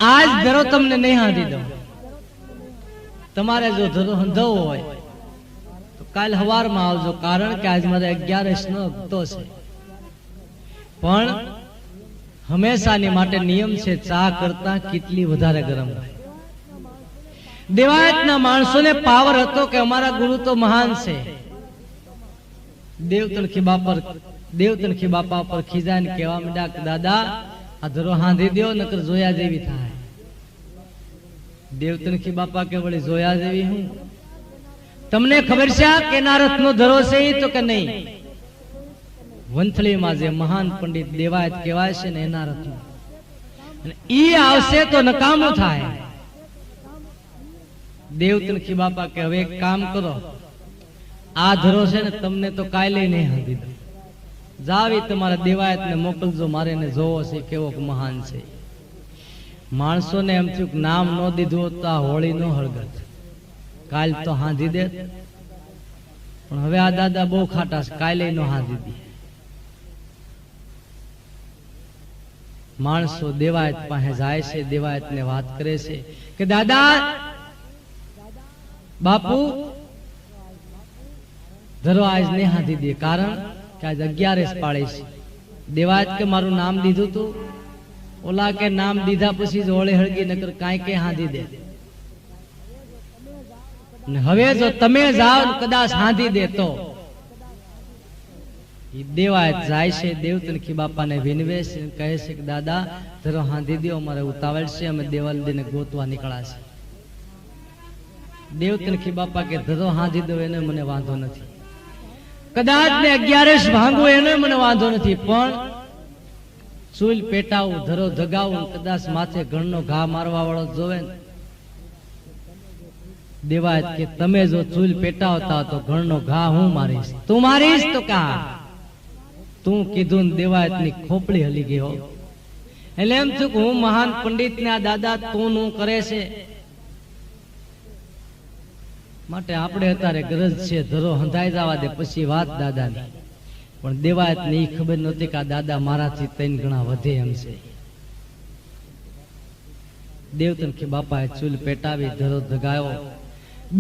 આજ ધરો તમને નહીં હાંધી દઉં, તમારે જો ધરો હંધવો હોય તો કાલ સવારમાં આવજો, કારણ કે આજ મારે 11 નો હપ્તો છે. પણ હંમેશાની માટે નિયમ છે, ચા કરતા કેટલી વધારે ગરમ થાય. દેવાયતના માણસોને પાવર હતો કે અમારા ગુરુ તો મહાન છે. દેવતણખી બાપા પર ખીજાઈને કહેવા માંડ્યા કે દાદા આ ધરો હાંધી દો નકર જોયા જેવી થાય. દેવતણખી બાપા કે વળી જોયા જેવી હું? તમને ખબર છે આ કેનારથ નો ધરો છે તો કે નહીં? વંથલીમાં જે મહાન પંડિત દેવાયત કહેવાય છે ને એના રત્ન, ઈ આવશે તો નકામું થાય. દેવતણખી બાપા કે હવે એક કામ કરો, આ ધરો છે ને તમને તો કાલે નહીં હાંધી દો, જાવી તમારા દેવાયત ને મોકલજો, મારે ને જોવો છે કેવો મહાન છે. માણસોને એમ થયું નામ ન દીધું તો આ હોળી નો હળગત, કાલ તો હાંધી દે. પણ હવે આ દાદા બહુ ખાટા છે, કાલે નો હાંધી દે. માણસો દેવાયત પાસે જાય છે, દેવાયત ને વાત કરે છે કે દાદા બાપુ ધરો આજ ને હાંધી દે, કારણ કે આજ 11 પાળે છે. દેવાયત કે મારું નામ દીધું તું? ઓલા કે નામ દીધા પછી જ હોળી હળગી, નકર કાંઈ કે હાંધી દે. હવે જો તમે જાઓ કદાચ હાંધી દે તો દેવાયત જાય છે, દેવતણખી બાપાને વિનવે છે, કહે છે કે દાદા ધરો હાંધી દો, અમારે ઉતાવળ છે, અમે દેવાલદીને ગોતવા નીકળ્યા છે. દેવતણખી બાપા કે ધરો હાંધી દો એને મને વાંધો નથી, કદાચ ને 11 ભાંગો એને મને વાંધો નથી, પણ ચૂલ પેટાવું, ધરો ધગાવું, કદાચ માથે ઘણનો ઘા મારવા વાળો જોવે ને. દેવાયત કે તમે જો ચૂલ પેટાવતા તો ઘણનો ઘા હું મારીશ. તું મારીશ તો કા તું કીધું ને દેવાયત ની ખોપડી હલી ગયો. એટલે એમ થયું કે હું મહાન પંડિત ને આ દાદા તું નું કરે છે, માટે આપણે અત્યારે ગરજ છે ધરો હંધાઈ જવા દે પછી વાત દાદાની. પણ દેવાયત ને એ ખબર નહોતી કે આ દાદા મારાથી 3 ગણા વધે એમ છે. દેવતણખી બાપાએ ચૂલ પેટાવી, ધરો ધગાયો,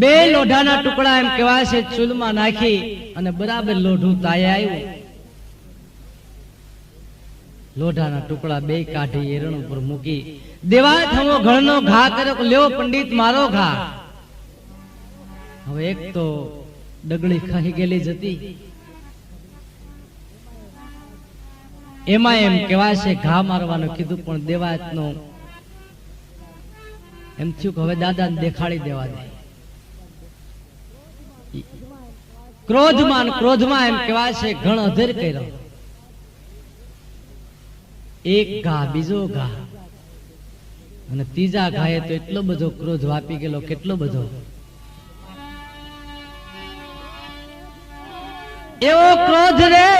2 લોઢાના ટુકડા એમ કહેવાય છે ચૂલમાં નાખી અને બરાબર લોઢું તાયે આવ્યું. લોઢાના ટુકડા 2 કાઢી એરણ ઉપર મૂકી દેવાયત હમો ઘણનો ઘા કર્યો, લેવો પંડિત મારો ઘા. હવે એક તો ડગલી ખાઈ ગયેલી જતી, એમાં એમ કહેવાય છે ઘા મારવાનું કીધું, પણ દેવાયત નો એમ થયું કે હવે દાદાને દેખાડી દેવા દે. ક્રોધમાં એમ કહેવાય છે ઘણ અધેર કર્યો. એક ઘા, બીજો ઘા અને ત્રીજા ઘાએ તો એટલો બધો ક્રોધ વાપી ગયેલો, કેટલો બધો. એવો ક્રોધ રે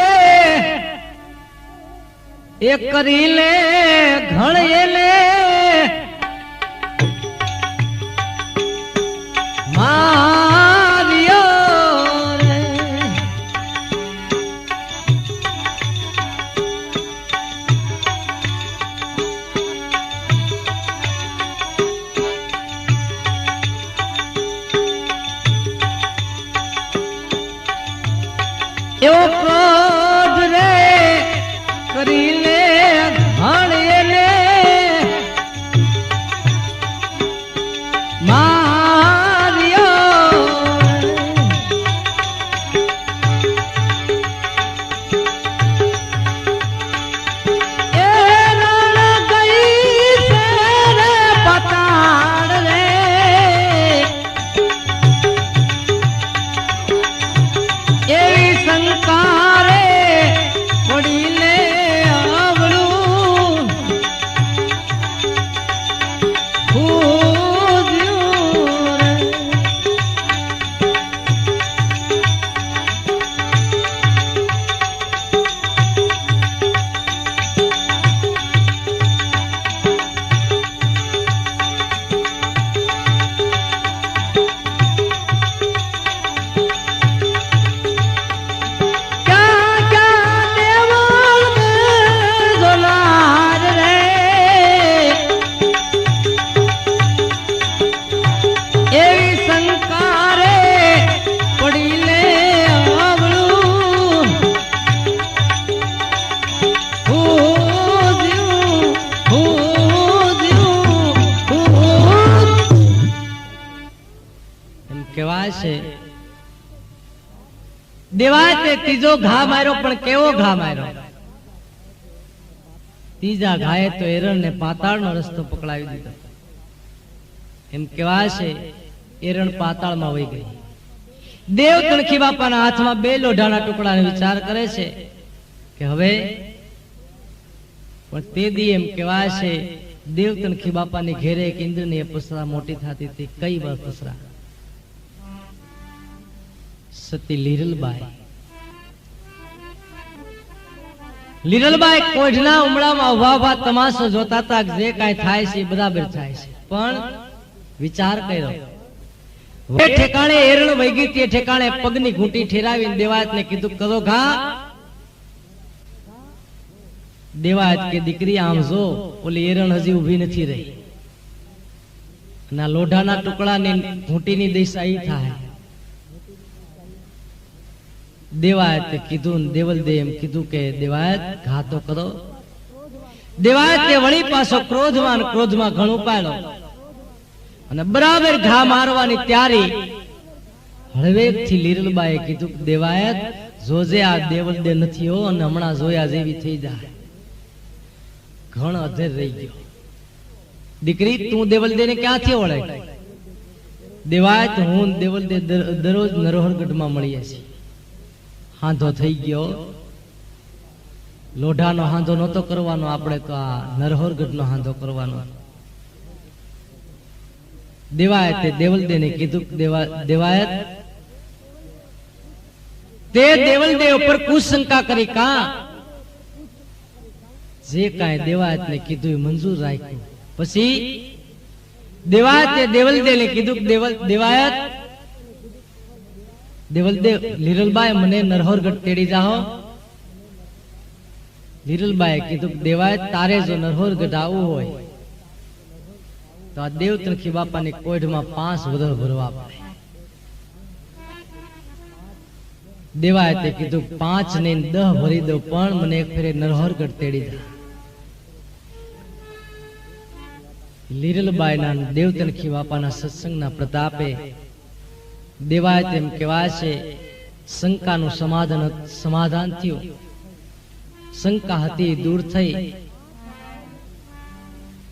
એક કરી લે ઘણ એલે માર્યો રે. એવો ક્રોધ રે કરી લે ઘણ એલે માર્યો. એ રણ ગઈ છે રે પતાડ રે, એવી શંકા છે દેવાયતે ત્રીજો ઘા માર્યો, પણ કેવો ઘા માર્યો? ત્રીજા ઘાએ તો એરણને પાતાળનો રસ્તો પકડાવી દીધો. એમ કહેવાય છે એરણ પાતાળમાં વહી ગઈ. દેવ તણખી બાપાના હાથમાં બે લોઢાના ટુકડાનો વિચાર કરે છે કે હવે પણ તે દી એમ કહેવાય છે દેવ તણખી બાપાની ઘેરે એક ઇન્દ્રની અપસરા મોટી થતી હતી. કઈ અપસરા? સતી લીરલબાઈ. લીરલબાઈ કોઢના ઉમળામાં ઉભા ઉભા તમાશો જોતા હતા. જે કાંઈ થાય છે બરાબર થાય છે, પણ વિચાર કર્યો. એ ઠેકાણે એરણ વહી તે ઠેકાણે પગની ઘૂંટી ઠેરાવીને દેવાયતને કીધું કરો ઘા. દેવાયત કે દીકરી આમ જો, ઓલી એરણ હજી ઊભી નથી રહી. ના લોઢાના ટુકડાની ઘૂંટીની દિશા ઈ થાય. દેવાયતે કીધું, દેવલદે એમ કીધું કે દેવાયત ઘા તો કરો. દેવાયતે વળી પાછો ક્રોધમાં ઘણું પાડ્યો અને બરાબર ઘા મારવાની તૈયારી. હળવેકથી લીરલબાઈએ કીધું દેવાયત જોજે આ દેવલદે નથી હો, અને હમણાં જોયા જેવી થઈ જાય. ઘણ અધેર રહી ગયો. દીકરી તું દેવલદેને ક્યાંથી ઓળખ? દેવાયત હું દેવલદે દરરોજ નરોહરગઢમાં મળીએ છીએ. હાંધો થઈ ગયો. લોઢાનો હાંધો નહોતો કરવાનો, આપણે તો આ નરહોરગઢનો હાંધો કરવાનો. દેવાયતે દેવલદેને કીધું દેવાયત તે દેવલદે ઉપર કુશંકા કરી કા? જે કાંઈ દેવાયતને કીધું એ મંજૂર રાખ્યું. પછી દેવાયતે દેવલદેને કીધું દેવાયત દેવલદે લીરલબાઈ મને નરહોરગઢ તેડી જાઓ. લીરલબાઈએ કીધું દેવાયત તારે જો નરહોરગઢ આવવું હોય તો આ દેવ તણખી બાપાની કોઢમાં 5 વદર ભરવા પડે. દેવાયતે કીધું 5 ને 10 ભરી દો, પણ મને એક ફેરે નરહોરગઢ તેડી જા. લીરલબાઈના દેવ તણખી બાપાના સત્સંગના પ્રતાપે દેવાયત એમ કહેવાય છે શંકાનું સમાધાન થયું. શંકા હતી દૂર થઈ.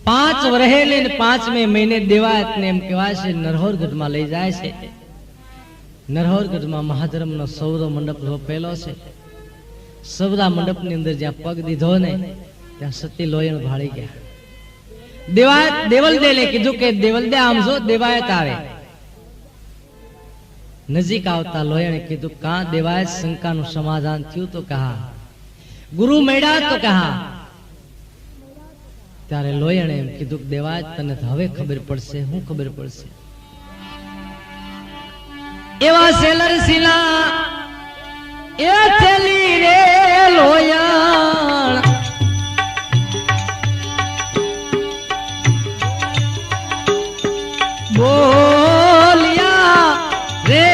5 વર્ષે લઈને 5મે મહિને દેવાયતને એમ કહેવાય છે નરહોરગઢમાં લઈ જાય છે. નરહોરગઢમાં મહાધર્મનો સૌરો મંડપ રોપેલો છે. સૌરા મંડપની અંદર જ્યાં પગ દીધો ને ત્યાં સતી લોયણ ભાળી ગયા. દેવાયત દેવલદેને કીધું કે દેવલદે આમ જો. દેવાયત આવે. નજીક આવતા લોયણે કીધું કા દેવાયત શંકાનું સમાધાન થયું? તો કહા ગુરુ મળ્યા? તો કહા. ત્યારે લોયણે એમ કીધું દેવાયત તને હવે ખબર પડશે. શું ખબર પડશે? એવા સેલર સિલા એ થેલી રે લોયણ બોલ્યા રે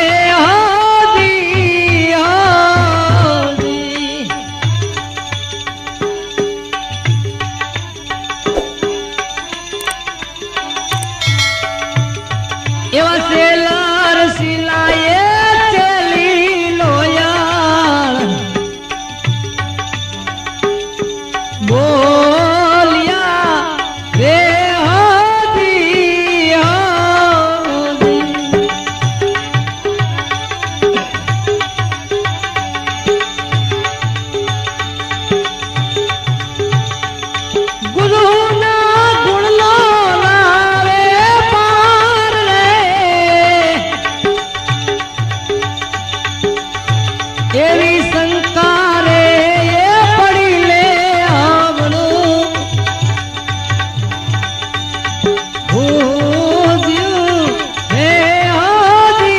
એવા સેલર સિલાએ ચલી લોયણ બોલ્યા રે હદી ગુરુના ગુણનો એવી